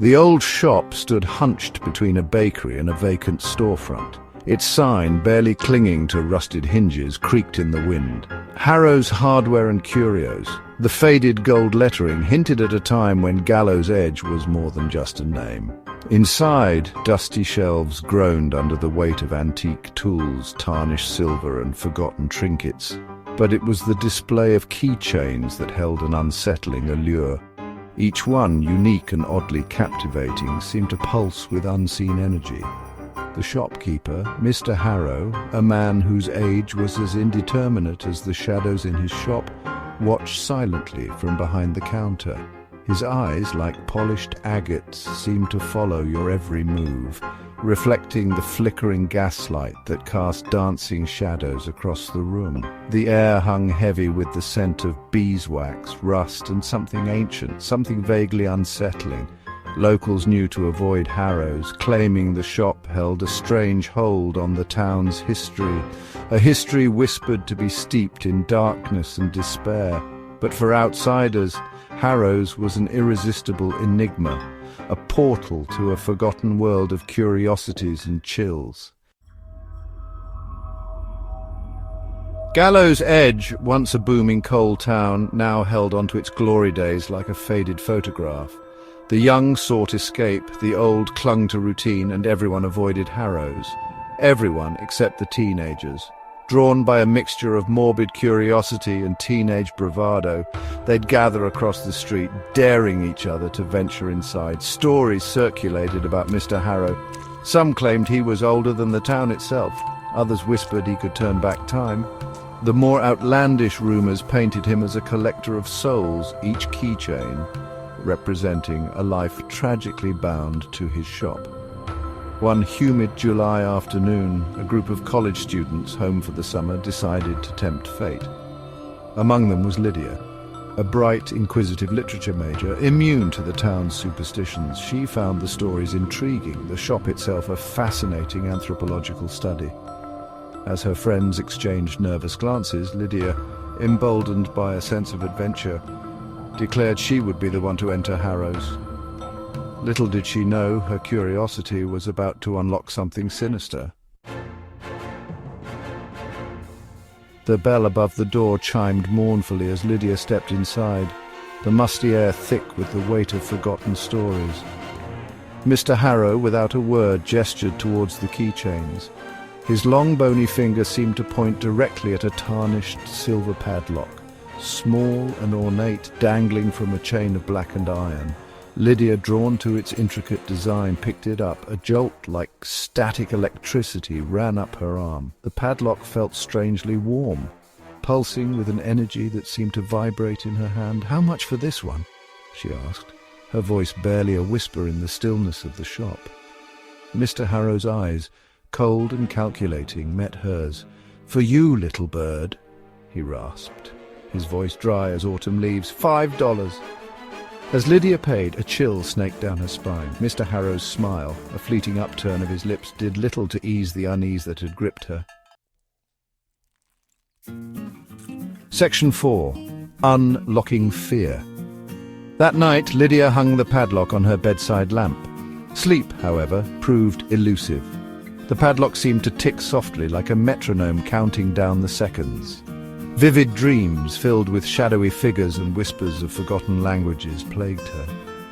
The old shop stood hunched between a bakery and a vacant storefront. Its sign, barely clinging to rusted hinges, creaked in the wind. Harrow's Hardware and Curios. The faded gold lettering hinted at a time when Gallows Edge was more than just a name. Inside, dusty shelves groaned under the weight of antique tools, tarnished silver and forgotten trinkets. But it was the display of keychains that held an unsettling allure. Each one, unique and oddly captivating, seemed to pulse with unseen energy. The shopkeeper, Mr. Harrow, a man whose age was as indeterminate as the shadows in his shop, watched silently from behind the counter. His eyes, like polished agates, seemed to follow your every move, reflecting the flickering gaslight that cast dancing shadows across the room. The air hung heavy with the scent of beeswax, rust, and something ancient, something vaguely unsettling. Locals knew to avoid Harrow's, claiming the shop held a strange hold on the town's history, a history whispered to be steeped in darkness and despair. But for outsiders, Harrow's was an irresistible enigma, a portal to a forgotten world of curiosities and chills. Gallows Edge, once a booming coal town, now held onto its glory days like a faded photograph. The young sought escape, the old clung to routine, and everyone avoided Harrow's. Everyone except the teenagers. Drawn by a mixture of morbid curiosity and teenage bravado, they'd gather across the street, daring each other to venture inside. Stories circulated about Mr. Harrow. Some claimed he was older than the town itself. Others whispered he could turn back time. The more outlandish rumors painted him as a collector of souls, each keychain representing a life tragically bound to his shop. One humid July afternoon, a group of college students home for the summer decided to tempt fate. Among them was Lydia, a bright, inquisitive literature major, immune to the town's superstitions. She found the stories intriguing, the shop itself a fascinating anthropological study. As her friends exchanged nervous glances, Lydia, emboldened by a sense of adventure, declared she would be the one to enter Harrow's. Little did she know her curiosity was about to unlock something sinister. The bell above the door chimed mournfully as Lydia stepped inside, the musty air thick with the weight of forgotten stories. Mr. Harrow, without a word, gestured towards the keychains. His long bony finger seemed to point directly at a tarnished silver padlock, small and ornate, dangling from a chain of blackened iron. Lydia, drawn to its intricate design, picked it up. A jolt like static electricity ran up her arm. The padlock felt strangely warm, pulsing with an energy that seemed to vibrate in her hand. "How much for this one?" she asked, her voice barely a whisper in the stillness of the shop. Mr. Harrow's eyes, cold and calculating, met hers. "For you, little bird," he rasped, his voice dry as autumn leaves. $5. As Lydia paid, a chill snaked down her spine. Mr. Harrow's smile, a fleeting upturn of his lips, did little to ease the unease that had gripped her. Section 4. Unlocking Fear. That night, Lydia hung the padlock on her bedside lamp. Sleep, however, proved elusive. The padlock seemed to tick softly, like a metronome counting down the seconds. Vivid dreams, filled with shadowy figures and whispers of forgotten languages, plagued her.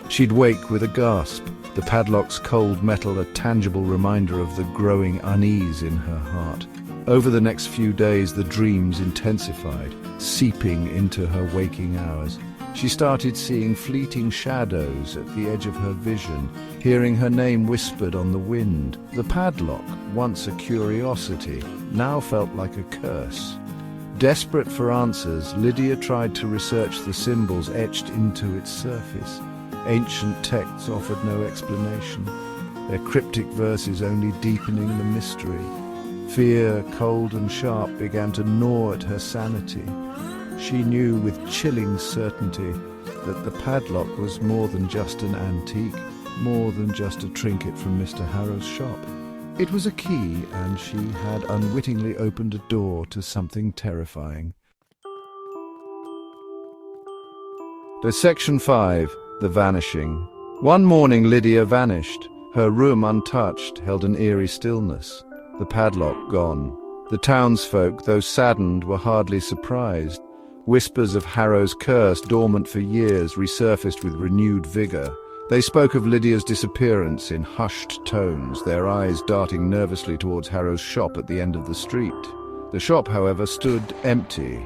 She'd wake with a gasp, the padlock's cold metal a tangible reminder of the growing unease in her heart. Over the next few days, the dreams intensified, seeping into her waking hours. She started seeing fleeting shadows at the edge of her vision, hearing her name whispered on the wind. The padlock, once a curiosity, now felt like a curse. Desperate for answers, Lydia tried to research the symbols etched into its surface. Ancient texts offered no explanation, their cryptic verses only deepening the mystery. Fear, cold and sharp, began to gnaw at her sanity. She knew with chilling certainty that the padlock was more than just an antique, more than just a trinket from Mr. Harrow's shop. It was a key, and she had unwittingly opened a door to something terrifying. Section 5. The Vanishing. One morning Lydia vanished. Her room, untouched, held an eerie stillness. The padlock gone. The townsfolk, though saddened, were hardly surprised. Whispers of Harrow's curse, dormant for years, resurfaced with renewed vigor. They spoke of Lydia's disappearance in hushed tones, their eyes darting nervously towards Harrow's shop at the end of the street. The shop, however, stood empty.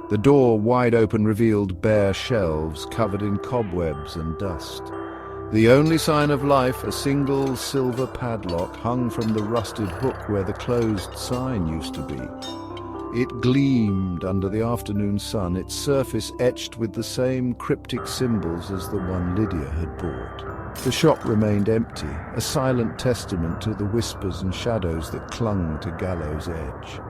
The door, wide open, revealed bare shelves covered in cobwebs and dust. The only sign of life, a single silver padlock, hung from the rusted hook where the closed sign used to be. It gleamed under the afternoon sun, its surface etched with the same cryptic symbols as the one Lydia had bought. The shop remained empty, a silent testament to the whispers and shadows that clung to Gallows Edge.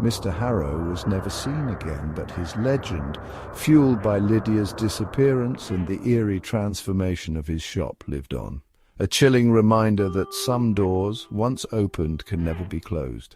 Mr. Harrow was never seen again, but his legend, fueled by Lydia's disappearance and the eerie transformation of his shop, lived on. A chilling reminder that some doors, once opened, can never be closed.